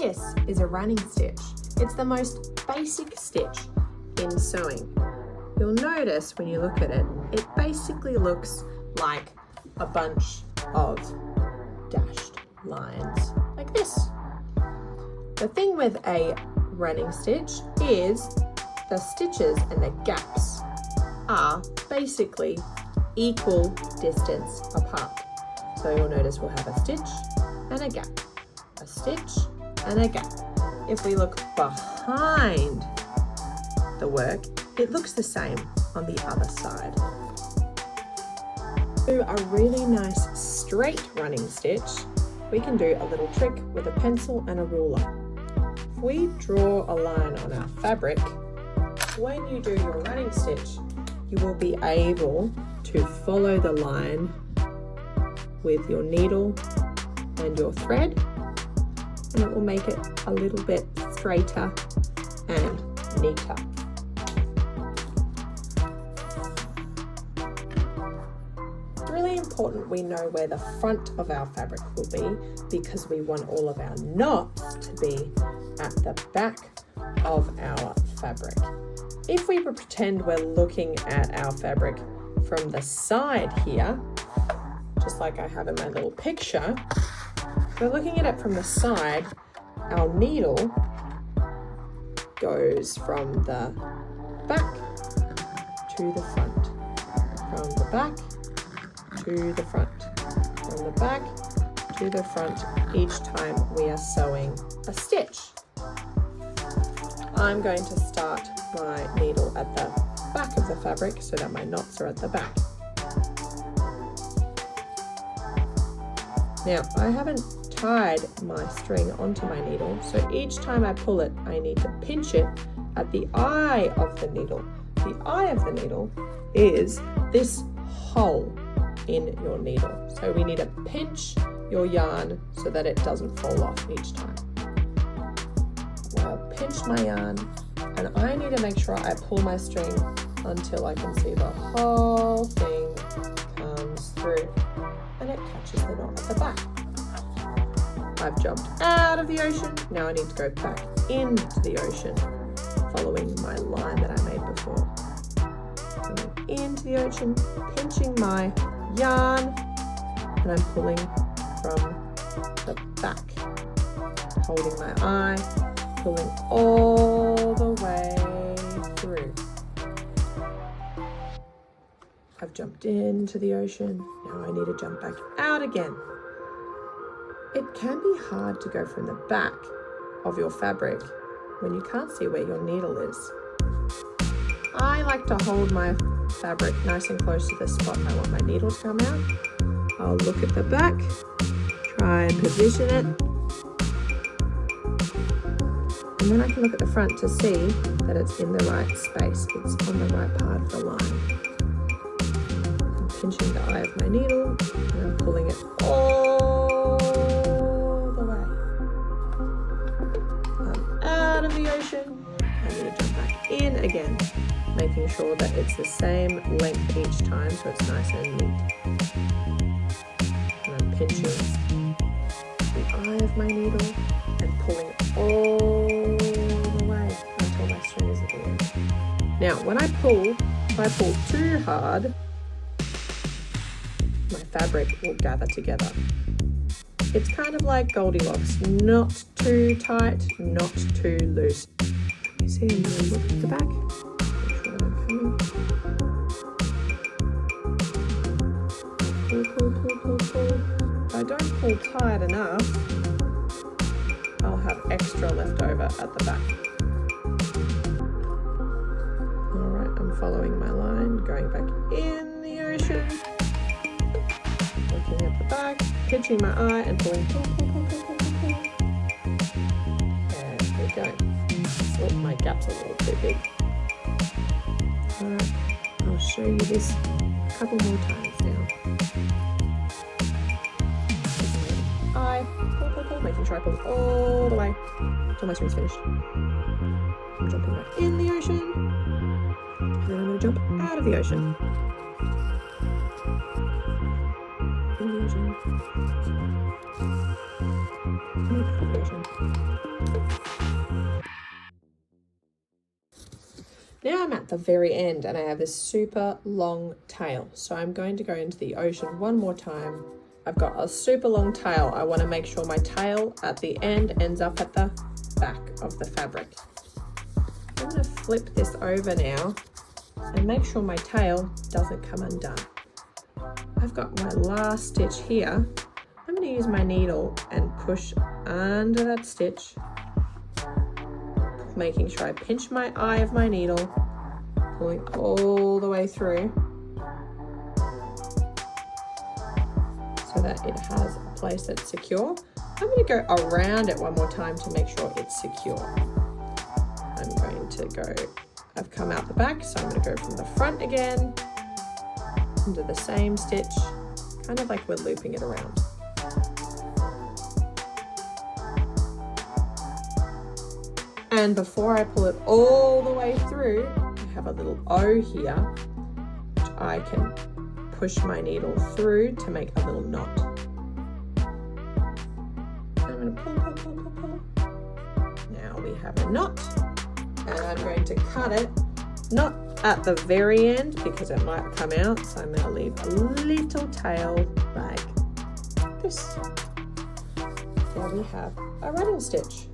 This is a running stitch. It's the most basic stitch in sewing. You'll notice when you look at it, it basically looks like a bunch of dashed lines like this. The thing with a running stitch is the stitches and the gaps are basically equal distance apart. So you'll notice we'll have a stitch and a gap, a stitch and a gap. If we look behind the work, it looks the same on the other side. To do a really nice straight running stitch, we can do a little trick with a pencil and a ruler. If we draw a line on our fabric, when you do your running stitch, you will be able to follow the line with your needle and your thread, and it will make it a little bit straighter and neater. It's really important we know where the front of our fabric will be, because we want all of our knots to be at the back of our fabric. If we pretend we're looking at our fabric from the side here, just like I have in my little picture, if we're looking at it from the side, our needle goes from the back to the front, from the back to the front, from the back to the front each time we are sewing a stitch. I'm going to start my needle at the back of the fabric so that my knots are at the back. Now, I haven't tied my string onto my needle, so each time I pull it, I need to pinch it at the eye of the needle. The eye of the needle is this hole in your needle. So we need to pinch your yarn so that it doesn't fall off each time. I'll pinch my yarn, and I need to make sure I pull my string until I can see the whole thing comes through and it catches the knot at the back. I've jumped out of the ocean. Now I need to go back into the ocean, following my line that I made before. Coming into the ocean, pinching my yarn, and I'm pulling from the back, holding my eye, pulling all the way through. I've jumped into the ocean. Now I need to jump back out again. It can be hard to go from the back of your fabric when you can't see where your needle is. I like to hold my fabric nice and close to the spot I want my needle to come out. I'll look at the back, try and position it, and then I can look at the front to see that it's in the right space, it's on the right part of the line. I'm pinching the eye of my needle and I'm pulling it all the way. I'm out of the ocean. I need to jump back in again, making sure that it's the same length each time so it's nice and neat. And I'm pinching the eye of my needle and pulling all the way until my string is at the end. Now, when I pull, if I pull too hard, my fabric will gather together. It's kind of like Goldilocks, not too tight, not too loose. You see, I'm going to look at the back, make sure that I'm coming. Pull, pull, pull, pull, pull. If I don't pull tight enough, I'll have extra left over at the back. Alright, I'm following my line, going back in the ocean, looking at the back, pinching my eye and pulling, pull, pull, pull, pull, pull, pull, pull. There we go. Oh, my gap's a little too big. Alright, I'll show you this a couple more times now. Eye, pull, pull, pull, making sure I pull all the way until my string's finished. I'm jumping back in the ocean, and then I'm going to jump out of the ocean. In the ocean. Out of the ocean. Now I'm at the very end and I have this super long tail. So I'm going to go into the ocean one more time. I've got a super long tail. I want to make sure my tail at the end ends up at the back of the fabric. I'm going to flip this over now and make sure my tail doesn't come undone. I've got my last stitch here. I'm going to use my needle and push under that stitch, making sure I pinch my eye of my needle, pulling all the way through so that it has a place that's secure. I'm going to go around it one more time to make sure it's secure. I'm going to go, I've come out the back, so I'm going to go from the front again, into the same stitch, kind of like we're looping it around. And before I pull it all the way through, I have a little O here, which I can push my needle through to make a little knot. I'm going to pull. Now we have a knot, and I'm going to cut it, not at the very end because it might come out, so I'm going to leave a little tail like this. There we have a running stitch.